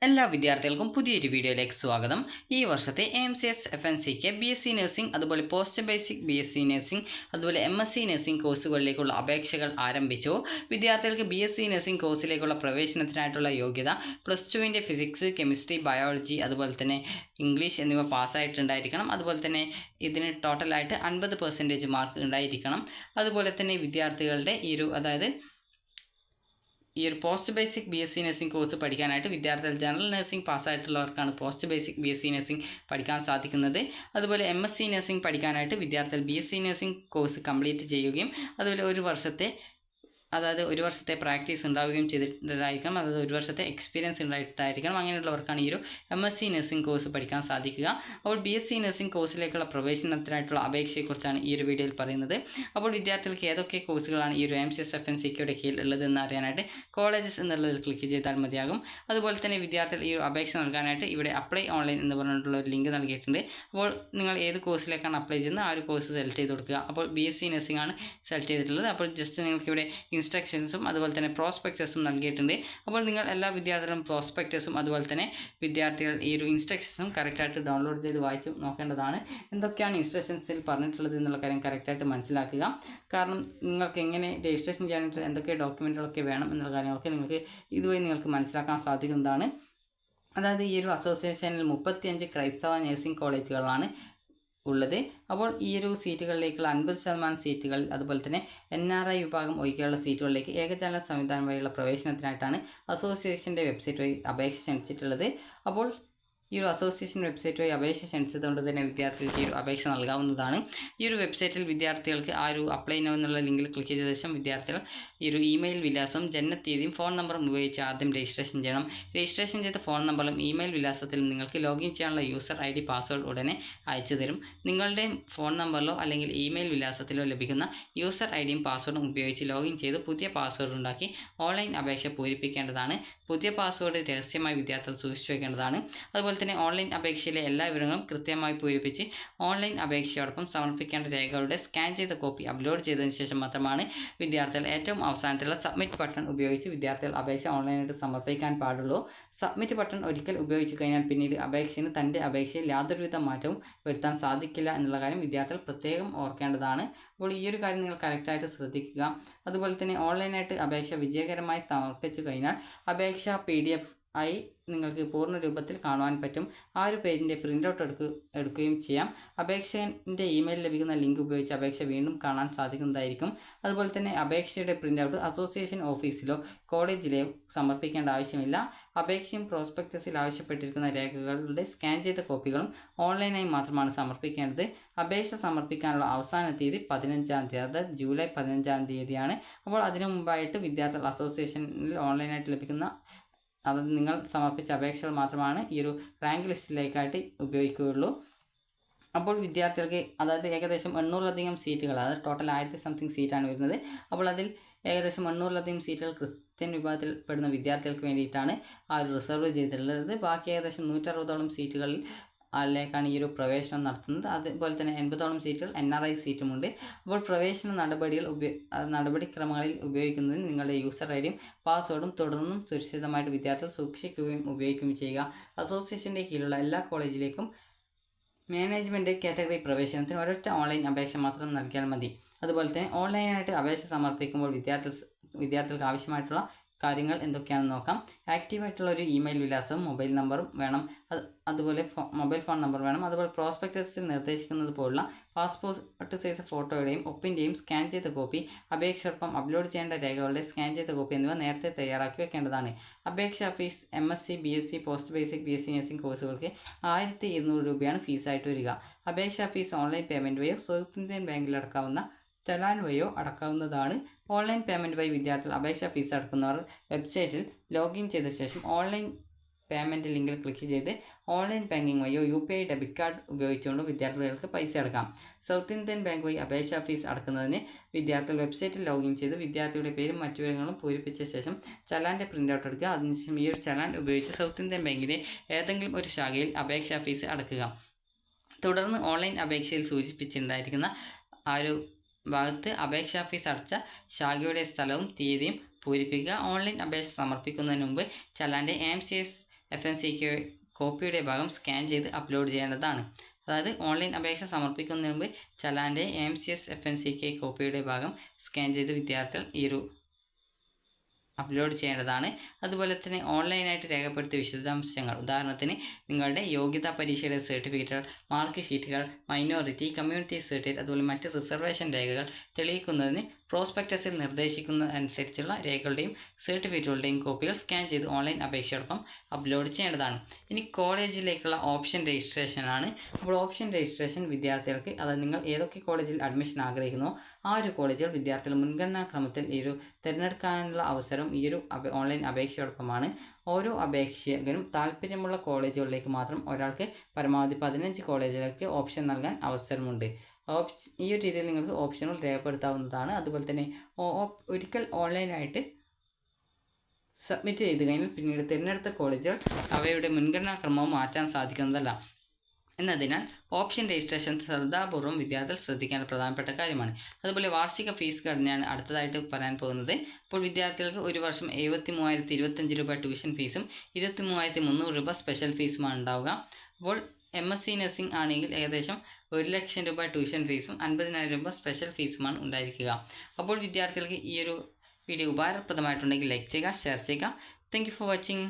എല്ലാ വിദ്യാർത്ഥികൾക്കും പുതിയൊരു വീഡിയോയിലേക്ക് സ്വാഗതം. ഈ വർഷത്തെ AMCS FNCക്ക് BSc നഴ്സിംഗ്, അതുപോലെ പോസ്റ്റ് ബേസിക് BSc നഴ്സിംഗ്, അതുപോലെ MSc നഴ്സിംഗ് കോഴ്സുകളിലേക്കുള്ള അപേക്ഷകൾ ആരംഭിച്ചു. വിദ്യാർത്ഥികൾക്ക് BSc നഴ്സിംഗ് കോഴ്സിലേക്കുള്ള പ്രവേശനത്തിനായിട്ടുള്ള യോഗ്യത +2 ഫിസിക്സ്, കെമിസ്ട്രി, ബയോളജി, അതുപോലെ തന്നെ ഇംഗ്ലീഷ് എന്നിവ പാസ്സായിട്ടുണ്ടായിരിക്കണം. അതുപോലെ തന്നെ ഇതിന് ടോട്ടലായിട്ട് 50% മാർക്ക് ഉണ്ടായിരിക്കണം. അതുപോലെ തന്നെ വിദ്യാർത്ഥികളുടെ ഈ ഒരു post basic BSc nursing course പഠിക്കാനായിട്ട് വിദ്യാർത്ഥികൾ ജനറൽ നഴ്സിംഗ് പാസ്സായിട്ടുള്ളവർക്കാണ് പോസ്റ്റ് ബേസിക് BSc നഴ്സിംഗ് പഠിക്കാൻ സാധിക്കുന്നത്. അതുപോലെ MSc നഴ്സിംഗ് പഠിക്കാനായിട്ട് വിദ്യാർത്ഥികൾ BSc നഴ്സിംഗ് കോഴ്സ് കംപ്ലീറ്റ് ചെയ്യുകയും അതുപോലെ ഒരു വർഷത്തെ പ്രാക്ടീസ് ഉണ്ടാവുകയും ചെയ്തിട്ടുണ്ടായിരിക്കണം. അതായത് ഒരു വർഷത്തെ എക്സ്പീരിയൻസ് ഉണ്ടായിട്ടായിരിക്കണം. അങ്ങനെയുള്ളവർക്കാണ് ഈ ഒരു MSc നഴ്സിംഗ് കോഴ്സ് പഠിക്കാൻ സാധിക്കുക. അപ്പോൾ BSc നഴ്സിംഗ് കോഴ്സിലേക്കുള്ള പ്രവേശനത്തിനായിട്ടുള്ള അപേക്ഷയെക്കുറിച്ചാണ് ഈ ഒരു വീഡിയോയിൽ പറയുന്നത്. അപ്പോൾ വിദ്യാർത്ഥികൾക്ക് ഏതൊക്കെ കോഴ്സുകളാണ് ഈ ഒരു AMCS FNCയുടെ കീഴിൽ ഉള്ളതെന്ന് അറിയാനായിട്ട് കോളേജസ് എന്നുള്ളതിൽ ക്ലിക്ക് ചെയ്താൽ മതിയാകും. അതുപോലെ തന്നെ വിദ്യാർത്ഥികൾ ഈ ഒരു അപേക്ഷ നൽകാനായിട്ട് ഇവിടെ അപ്ലൈ ഓൺലൈൻ എന്ന് പറഞ്ഞിട്ടുള്ള ഒരു ലിങ്ക് നൽകിയിട്ടുണ്ട്. അപ്പോൾ നിങ്ങൾ ഏത് കോഴ്സിലേക്കാണ് അപ്ലൈ ചെയ്യുന്നത് ആ ഒരു കോഴ്സ് സെലക്ട് ചെയ്ത് കൊടുക്കുക. അപ്പോൾ BSc നഴ്സിംഗ് ആണ് സെലക്ട് ചെയ്തിട്ടുള്ളത്. അപ്പോൾ ജസ്റ്റ് നിങ്ങൾക്ക് ഇവിടെ ഇൻസ്ട്രക്ഷൻസും അതുപോലെ തന്നെ പ്രോസ്പെക്ടസും നൽകിയിട്ടുണ്ട്. അപ്പോൾ നിങ്ങൾ എല്ലാ വിദ്യാർത്ഥികളും പ്രോസ്പെക്ടസും അതുപോലെ തന്നെ വിദ്യാർത്ഥികൾ ഈ ഒരു ഇൻസ്ട്രക്ഷൻസും കറക്റ്റായിട്ട് ഡൗൺലോഡ് ചെയ്ത് വായിച്ച് നോക്കേണ്ടതാണ്. എന്തൊക്കെയാണ് ഇൻസ്ട്രക്ഷൻസിൽ പറഞ്ഞിട്ടുള്ളത് എന്നുള്ള കാര്യം കറക്റ്റായിട്ട് മനസ്സിലാക്കുക. കാരണം നിങ്ങൾക്ക് എങ്ങനെ രജിസ്ട്രേഷൻ ചെയ്യാനായിട്ട് എന്തൊക്കെ ഡോക്യുമെൻറ്റുകളൊക്കെ വേണം എന്നുള്ള കാര്യങ്ങളൊക്കെ ഇതുവഴി നിങ്ങൾക്ക് മനസ്സിലാക്കാൻ സാധിക്കുന്നതാണ്. അതായത് ഈ ഒരു അസോസിയേഷനിൽ 35 ക്രൈസ്തവ നഴ്സിംഗ് കോളേജുകളാണ് ഉള്ളത്. അപ്പോൾ ഈ ഒരു സീറ്റുകളിലേക്കുള്ള 50% സീറ്റുകൾ, അതുപോലെ തന്നെ NRI വിഭാഗം ഒഴികെയുള്ള സീറ്റുകളിലേക്ക് ഏകജാലക സംവിധാനം വഴിയുള്ള പ്രവേശനത്തിനായിട്ടാണ് അസോസിയേഷൻ്റെ വെബ്സൈറ്റ് വഴി അപേക്ഷ ക്ഷണിച്ചിട്ടുള്ളത്. അപ്പോൾ ഈ ഒരു അസോസിയേഷൻ വെബ്സൈറ്റ് വഴി അപേക്ഷ ക്ഷണിച്ചതുകൊണ്ട് തന്നെ വിദ്യാർത്ഥികൾക്ക് ഈ ഒരു അപേക്ഷ നൽകാവുന്നതാണ്. ഈ ഒരു വെബ്സൈറ്റിൽ വിദ്യാർത്ഥികൾക്ക് ആ ഒരു അപ്ലൈ നൗ എന്നുള്ള ലിങ്കിൽ ക്ലിക്ക് ചെയ്ത ശേഷം വിദ്യാർത്ഥികൾ ഈ ഒരു ഇമെയിൽ വിലാസം, ജനനത്തീയതിയും ഫോൺ നമ്പറും ഉപയോഗിച്ച് ആദ്യം രജിസ്ട്രേഷൻ ചെയ്യണം. രജിസ്ട്രേഷൻ ചെയ്ത ഫോൺ നമ്പറിലും ഇമെയിൽ വിലാസത്തിലും നിങ്ങൾക്ക് ലോഗിൻ ചെയ്യാനുള്ള യൂസർ ID പാസ്വേഡ് ഉടനെ അയച്ചു തരും. നിങ്ങളുടെ ഫോൺ നമ്പറിലോ അല്ലെങ്കിൽ ഇമെയിൽ വിലാസത്തിലോ ലഭിക്കുന്ന യൂസർ IDയും പാസ്വേഡും ഉപയോഗിച്ച് ലോഗിൻ ചെയ്ത് പുതിയ പാസ്വേഡ് ഉണ്ടാക്കി ഓൺലൈൻ അപേക്ഷ പൂരിപ്പിക്കേണ്ടതാണ്. പുതിയ പാസ്വേഡ് രഹസ്യമായി വിദ്യാർത്ഥികൾ സൂക്ഷിച്ചു വയ്ക്കേണ്ടതാണ്. അതുപോലെ തന്നെ ഓൺലൈൻ അപേക്ഷയിലെ എല്ലാ വിവരങ്ങളും കൃത്യമായി പൂരിപ്പിച്ച് ഓൺലൈൻ അപേക്ഷയോടൊപ്പം സമർപ്പിക്കേണ്ട രേഖകളുടെ സ്കാൻ ചെയ്ത കോപ്പി അപ്ലോഡ് ചെയ്തതിന് ശേഷം മാത്രമാണ് വിദ്യാർത്ഥികൾ ഏറ്റവും അവസാനത്തിലുള്ള സബ്മിറ്റ് ബട്ടൺ ഉപയോഗിച്ച് വിദ്യാർത്ഥികൾ അപേക്ഷ ഓൺലൈനായിട്ട് സമർപ്പിക്കാൻ പാടുള്ളൂ. സബ്മിറ്റ് ബട്ടൺ ഒരിക്കൽ ഉപയോഗിച്ച് കഴിഞ്ഞാൽ പിന്നീട് അപേക്ഷന് തൻ്റെ അപേക്ഷയിൽ യാതൊരുവിധ മാറ്റവും വരുത്താൻ സാധിക്കില്ല എന്നുള്ള കാര്യം വിദ്യാർത്ഥികൾ പ്രത്യേകം ഓർക്കേണ്ടതാണ്. അപ്പോൾ ഈ ഒരു കാര്യം നിങ്ങൾ കറക്റ്റായിട്ട് ശ്രദ്ധിക്കുക. അതുപോലെ തന്നെ ഓൺലൈനായിട്ട് അപേക്ഷ വിജയകരമായി സമർപ്പിച്ചു കഴിഞ്ഞാൽ അപേക്ഷ PDF ആയി നിങ്ങൾക്ക് പൂർണ്ണ രൂപത്തിൽ കാണുവാൻ പറ്റും. ആ ഒരു പേജിൻ്റെ പ്രിൻ്റ് ഔട്ട് എടുക്കുകയും ചെയ്യാം. അപേക്ഷൻ്റെ ഇമെയിൽ ലഭിക്കുന്ന ലിങ്ക് ഉപയോഗിച്ച് അപേക്ഷ വീണ്ടും കാണാൻ സാധിക്കുന്നതായിരിക്കും. അതുപോലെ തന്നെ അപേക്ഷയുടെ പ്രിൻ്റ് ഔട്ട് അസോസിയേഷൻ ഓഫീസിലോ കോളേജിലോ സമർപ്പിക്കേണ്ട ആവശ്യമില്ല. അപേക്ഷയും പ്രോസ്പെക്ടസിൽ ആവശ്യപ്പെട്ടിരിക്കുന്ന രേഖകളുടെ സ്കാൻ ചെയ്ത കോപ്പികളും ഓൺലൈനായി മാത്രമാണ് സമർപ്പിക്കേണ്ടത്. അപേക്ഷ സമർപ്പിക്കാനുള്ള അവസാന തീയതി 15-ാം തീയതി, അതായത് ജൂലൈ 15-ാം തീയതിയാണ്. അപ്പോൾ അതിനു മുമ്പായിട്ട് വിദ്യാർത്ഥികൾ അസോസിയേഷനിൽ ഓൺലൈനായിട്ട് ലഭിക്കുന്ന നിങ്ങൾ സമർപ്പിച്ച അപേക്ഷകൾ മാത്രമാണ് ഈ ഒരു റാങ്ക് ലിസ്റ്റിലേക്കായിട്ട് ഉപയോഗിക്കുകയുള്ളൂ. അപ്പോൾ വിദ്യാർത്ഥികൾക്ക് അതായത് ഏകദേശം 800-ലധികം സീറ്റുകൾ, അതായത് ടോട്ടൽ 1000 സംതിങ് സീറ്റാണ് വരുന്നത്. അപ്പോൾ അതിൽ ഏകദേശം 800-ലധികം സീറ്റുകൾ ക്രിസ്ത്യൻ വിഭാഗത്തിൽ പെടുന്ന വിദ്യാർത്ഥികൾക്ക് വേണ്ടിയിട്ടാണ് ആ ഒരു റിസർവ് ചെയ്തിട്ടുള്ളത്. ബാക്കി ഏകദേശം 160ഓളം സീറ്റുകളിൽ ാണ് ഈ ഒരു പ്രവേശനം നടത്തുന്നത്. അതുപോലെ തന്നെ 80ഓളം സീറ്റുകൾ NRI സീറ്റുമുണ്ട്. അപ്പോൾ പ്രവേശന നടപടിക്രമങ്ങളിൽ ഉപയോഗിക്കുന്നതിന് നിങ്ങളുടെ യൂസർ IDയും പാസ്വേഡും തുടർന്നും സുരക്ഷിതമായിട്ട് വിദ്യാർത്ഥികൾ സൂക്ഷിക്കുകയും ഉപയോഗിക്കുകയും ചെയ്യുക. അസോസിയേഷൻ്റെ കീഴിലുള്ള എല്ലാ കോളേജിലേക്കും മാനേജ്മെൻറ്റ് കാറ്റഗറി പ്രവേശനത്തിന് ഒരൊറ്റ ഓൺലൈൻ അപേക്ഷ മാത്രം നൽകിയാൽ മതി. അതുപോലെ തന്നെ ഓൺലൈനായിട്ട് അപേക്ഷ സമർപ്പിക്കുമ്പോൾ വിദ്യാർത്ഥികൾക്ക് ആവശ്യമായിട്ടുള്ള കാര്യങ്ങൾ എന്തൊക്കെയാണെന്ന് നോക്കാം. ആക്റ്റീവായിട്ടുള്ള ഒരു ഇമെയിൽ വിലാസവും മൊബൈൽ നമ്പറും വേണം. അതുപോലെ മൊബൈൽ ഫോൺ നമ്പർ വേണം. അതുപോലെ പ്രോസ്പെക്ടസിൽ നിർദ്ദേശിക്കുന്നത് പോലുള്ള പാസ്പോർട്ട് സൈസ് ഫോട്ടോയുടെയും ഒപ്പിൻ്റെയും സ്കാൻ ചെയ്ത കോപ്പി, അപേക്ഷയോടൊപ്പം അപ്ലോഡ് ചെയ്യേണ്ട രേഖകളുടെ സ്കാൻ ചെയ്ത കോപ്പി എന്നിവ നേരത്തെ തയ്യാറാക്കി വെക്കേണ്ടതാണ്. അപേക്ഷാ fees MSc BSc post basic BSc nursing കോഴ്സുകൾക്ക് 1200 രൂപയാണ് ഫീസായിട്ട് വരിക. അപേക്ഷാ ഫീസ് ഓൺലൈൻ പേയ്മെൻറ്റ് വഴിയോ സൗത്ത് ഇന്ത്യൻ ബാങ്കിൽ അടക്കാവുന്ന ചലാൻ വഴിയോ അടക്കാവുന്നതാണ്. ഓൺലൈൻ പേയ്മെൻറ്റ് വഴി വിദ്യാർത്ഥികൾ അപേക്ഷാ ഫീസ് അടക്കുന്നവർ വെബ്സൈറ്റിൽ ലോഗിൻ ചെയ്ത ശേഷം ഓൺലൈൻ പേയ്മെൻറ്റ് ലിങ്കിൽ ക്ലിക്ക് ചെയ്ത് ഓൺലൈൻ ബാങ്കിങ് വഴിയോ UPI ഡെബിറ്റ് കാർഡ് ഉപയോഗിച്ചുകൊണ്ട് വിദ്യാർത്ഥികൾക്ക് പൈസ അടക്കാം. സൗത്ത് ഇന്ത്യൻ ബാങ്ക് വഴി അപേക്ഷാ ഫീസ് അടക്കുന്നതിന് വിദ്യാർത്ഥികൾ വെബ്സൈറ്റിൽ ലോഗിൻ ചെയ്ത് വിദ്യാർത്ഥിയുടെ പേരും മറ്റു വിവരങ്ങളും പൂരിപ്പിച്ച ശേഷം ചലാൻ്റെ പ്രിൻ്റ് ഔട്ട് എടുക്കുക. അതിനുശേഷം ഈ ഒരു ചലാൻ ഉപയോഗിച്ച് സൗത്ത് ഇന്ത്യൻ ബാങ്കിലെ ഏതെങ്കിലും ഒരു ശാഖയിൽ അപേക്ഷാ ഫീസ് അടക്കുക. തുടർന്ന് ഓൺലൈൻ അപേക്ഷയിൽ സൂചിപ്പിച്ചിട്ടുണ്ടായിരിക്കുന്ന ആ ഒരു ഭാഗത്ത് അപേക്ഷാ ഫീസ് അടച്ച ശാഖയുടെ സ്ഥലവും തീയതിയും പൂരിപ്പിക്കുക. ഓൺലൈൻ അപേക്ഷ സമർപ്പിക്കുന്നതിന് മുമ്പ് ചലാൻ്റെ AMCS FNCK കോപ്പിയുടെ ഭാഗം സ്കാൻ ചെയ്ത് അപ്ലോഡ് ചെയ്യേണ്ടതാണ്. അതായത് ഓൺലൈൻ അപേക്ഷ സമർപ്പിക്കുന്നതിന് മുമ്പ് ചലാൻ്റെ AMCS FNCK കോപ്പിയുടെ ഭാഗം സ്കാൻ ചെയ്ത് വിദ്യാർത്ഥികൾ അപ്ലോഡ് ചെയ്യേണ്ടതാണ്. അതുപോലെ തന്നെ ഓൺലൈനായിട്ട് രേഖപ്പെടുത്തിയ വിശദാംശങ്ങൾ, ഉദാഹരണത്തിന് നിങ്ങളുടെ യോഗ്യതാ പരീക്ഷയുടെ സർട്ടിഫിക്കറ്റുകൾ, മാർക്ക് ഷീറ്റുകൾ, മൈനോറിറ്റി, കമ്മ്യൂണിറ്റി സർട്ടിഫിക്കറ്റ്, അതുപോലെ മറ്റ് റിസർവേഷൻ രേഖകൾ തെളിയിക്കുന്നതിന് പ്രോസ്പെക്ടസിൽ നിർദ്ദേശിക്കുന്നതനുസരിച്ചുള്ള രേഖകളുടെയും സർട്ടിഫിക്കറ്റുകളുടെയും കോപ്പികൾ സ്കാൻ ചെയ്ത് ഓൺലൈൻ അപേക്ഷയോടൊപ്പം അപ്ലോഡ് ചെയ്യേണ്ടതാണ്. ഇനി കോളേജിലേക്കുള്ള ഓപ്ഷൻ രജിസ്ട്രേഷനാണ്. അപ്പോൾ ഓപ്ഷൻ രജിസ്ട്രേഷൻ വിദ്യാർത്ഥികൾക്ക്, അതായത് നിങ്ങൾ ഏതൊക്കെ കോളേജിൽ അഡ്മിഷൻ ആഗ്രഹിക്കുന്നോ ആ ഒരു കോളേജുകൾ വിദ്യാർത്ഥികൾ മുൻഗണനാ ക്രമത്തിൽ തിരഞ്ഞെടുക്കാനുള്ള അവസരം ഓൺലൈൻ അപേക്ഷയോടൊപ്പമാണ്. ഓരോ അപേക്ഷകനും താല്പര്യമുള്ള കോളേജുകളിലേക്ക് മാത്രം ഒരാൾക്ക് പരമാവധി 15 കോളേജുകൾക്ക് ഓപ്ഷൻ നൽകാൻ അവസരമുണ്ട്. ഈ ഒരു രീതിയിൽ നിങ്ങൾക്ക് ഓപ്ഷനുകൾ രേഖപ്പെടുത്താവുന്നതാണ്. അതുപോലെ തന്നെ ഒരിക്കൽ ഓൺലൈനായിട്ട് സബ്മിറ്റ് ചെയ്ത് കഴിഞ്ഞാൽ പിന്നീട് തിരഞ്ഞെടുത്ത കോളേജുകൾ അവയുടെ മുൻഗണനാ ക്രമവും മാറ്റാൻ സാധിക്കുന്നതല്ല. എന്നതിനാൽ ഓപ്ഷൻ രജിസ്ട്രേഷൻ ശ്രദ്ധാപൂർവ്വം വിദ്യാർത്ഥികൾ ശ്രദ്ധിക്കേണ്ട പ്രധാനപ്പെട്ട കാര്യമാണ്. അതുപോലെ വാർഷിക ഫീസ് ഘടനയാണ് അടുത്തതായിട്ട് പറയാൻ പോകുന്നത്. അപ്പോൾ വിദ്യാർത്ഥികൾക്ക് ഒരു വർഷം 73,025 രൂപ ട്യൂഷൻ ഫീസും 23,300 രൂപ സ്പെഷ്യൽ ഫീസുമാണ് ഉണ്ടാവുക. അപ്പോൾ MSc നഴ്സിംഗ് ആണെങ്കിൽ ഏകദേശം 1,00,000 രൂപ ട്യൂഷൻ ഫീസും 50,000 രൂപ സ്പെഷ്യൽ ഫീസുമാണ് ഉണ്ടായിരിക്കുക. അപ്പോൾ വിദ്യാർത്ഥികൾക്ക് ഈ ഒരു വീഡിയോ ഉപകാരപ്രദമായിട്ടുണ്ടെങ്കിൽ ലൈക്ക് ചെയ്യുക, ഷെയർ ചെയ്യുക. Thank you for watching.